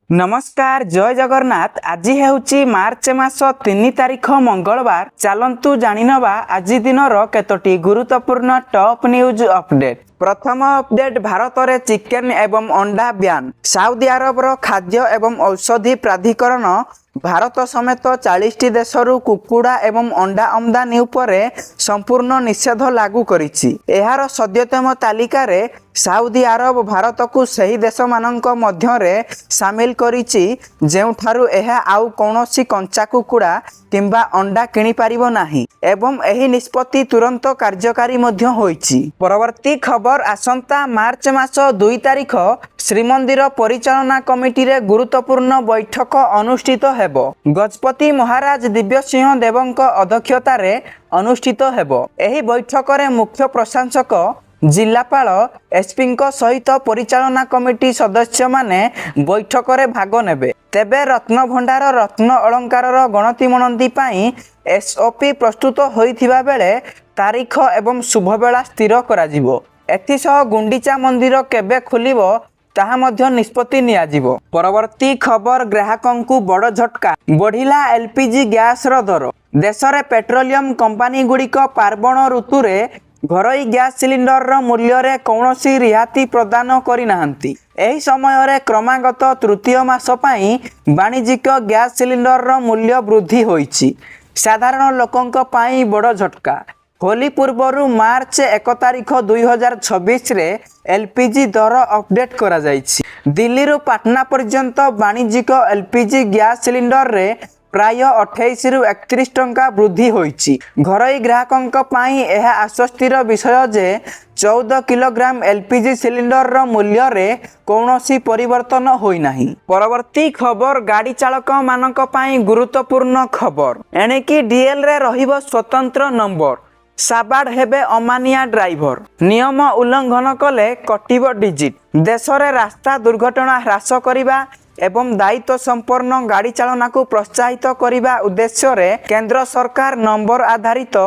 नमस्कार जय जगन्नाथ। आज हेउची मार्च मास 3 तारिख मंगलवार। चलंतु जानिनबा आज दिनर केतोटी गुरुत्वपूर्ण टॉप न्यूज अपडेट। प्रथम अपडेट, भारत में चिकेन एवं अंडा ब्यान। सऊदी अरबर खाद्य एवं औषधि प्राधिकरण भारत समेत 40 देशरू कुकुड़ा एवं अंडा आमदानी उपरे संपूर्ण निषेध लागू करिछि। एहार सद्यतम तालिकार सऊदी अरब भारत को सही देश मानक मध्यरे सामिल करिछि जेउठारु एहा आउ कोनोसी कंचा कुकुड़ा किंबा अंडा किनि पारिबो नाही एवं एही निष्पत्ति तुरंत कार्यकारी मध्य होइछि। परवर्ती खबर, आसंता मार्च मास 2 तारिख श्रीमंदिर परिचालना कमिटी रे गुरुत्वपूर्ण बैठक अनुष्ठित हेबो। गजपति महाराज दिव्य सिंह देवଙ୍କ अध्यक्षतारे अनुष्ठित हेबो। एही बैठक रे मुख्य प्रशासक जिलापाल एसपी सहित परिचालना कमिटी सदस्य माने बैठक रे भाग नेबे। तेबे रत्न भंडार रत्न अलंकार गणति मनंती पाई एसओपी प्रस्तुत होइथिबा बेले तारीख एवं शुभ बेला स्थिर करा जिवो। एथिसह गुंडीचा मंदिर केबे खुलिबो ताहा मध्य निष्पत्ति नियाजिवो। परवर्ती खबर, ग्राहकंकु बड़ झटका, बढ़िला एलपीजी गैस रो दर। देश रे पेट्रोलियम कंपनी गुड़िक पार्वण ऋतु रे घरोई गैस सिलिंडर रो मूल्य रे कौनसी रिहाती प्रदान करि नाहंती। एही समय रे क्रमागत तृतीय मास पई वाणिज्यिक गैस सिलिंडर रो मूल्य वृद्धि होईछि। साधारण लोकंक पई बड़ झटका। होली पूर्वरु मार्च 1 तारिख 2026 रे एलपीजी दर अपडेट करा जाइछि। दिल्ली रु पाटना पर्यंत वाणिज्यिक एलपीजी गैस सिलिंडर रे प्राय 28 रु 31 टंका वृद्धि होईछि। घरोई ग्राहकंक पई एहा आश्वस्तिर विषय जे 14 किलोग्राम एलपीजी सिलिंडर रो मूल्य रे कौनसी परिवर्तन होई नाही। परवर्ती खबर, गाड़ी चालक मानक पई गुरुत्वपूर्ण खबर। एणेकी डीएल रे रहिबो स्वतंत्र नंबर। साबाड़ हेबे अमानिया ड्राइवर। नियम उल्लंघन कले कटिब डिजिट। देश रे रास्ता दुर्घटना ह्रास करिबा एवं दायित्व संपन्न गाड़ी चालना को प्रोत्साहित करिबा उद्देश्य रे केंद्र सरकार नंबर आधारित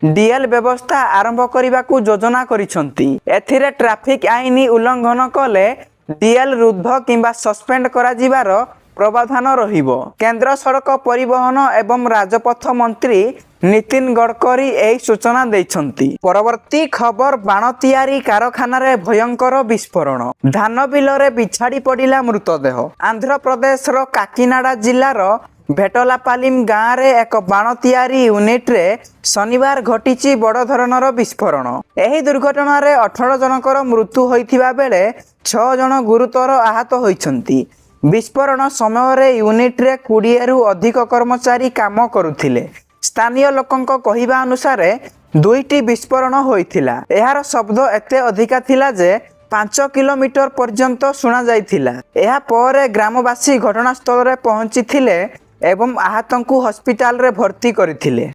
डीएल व्यवस्था आरंभ करिबा को योजना करिसंती। एथिरे ट्रैफिक आईन उल्लंघन कले डीएल रुद्ध किंबा सस्पेंड करा जिवार प्रावधान रहिबो। केंद्र सड़क परिवहन एवं राजपथ मंत्री नितिन गडकरी एही सूचना दैछंती। परवर्ती खबर, बाण तैयारी कारखाना रे भयंकर विस्फोरण। धान बिल रे बिछाड़ी पड़िला मृतदेह। आंध्र प्रदेश रो काकीनाडा जिल्ला रो भेटलापालिम गाँव रे एक बाण तैयारी यूनिट रे शनिवार घटिछि बड़ धरणर विस्फोरण। एही दुर्घटना रे 18 जनकर मृत्यु होइथिबा बेले 6 जन गुरुतर आहत होइछंती। विस्फोरण समय रे यूनिट रे 20 रु अधिक कर्मचारी काम करुथिले। स्थानीय लोकंक कहिबा अनुसार 2टी विस्फोरण होइथिला। एहार शब्द एते अधिका थिला जे 5 किलोमीटर पर्यंत सुना जाइथिला। एहा पर ग्रामवासी घटनास्थल रे पहुंची थिले एवं आहतंकु हॉस्पिटल रे भर्ती करिथिले।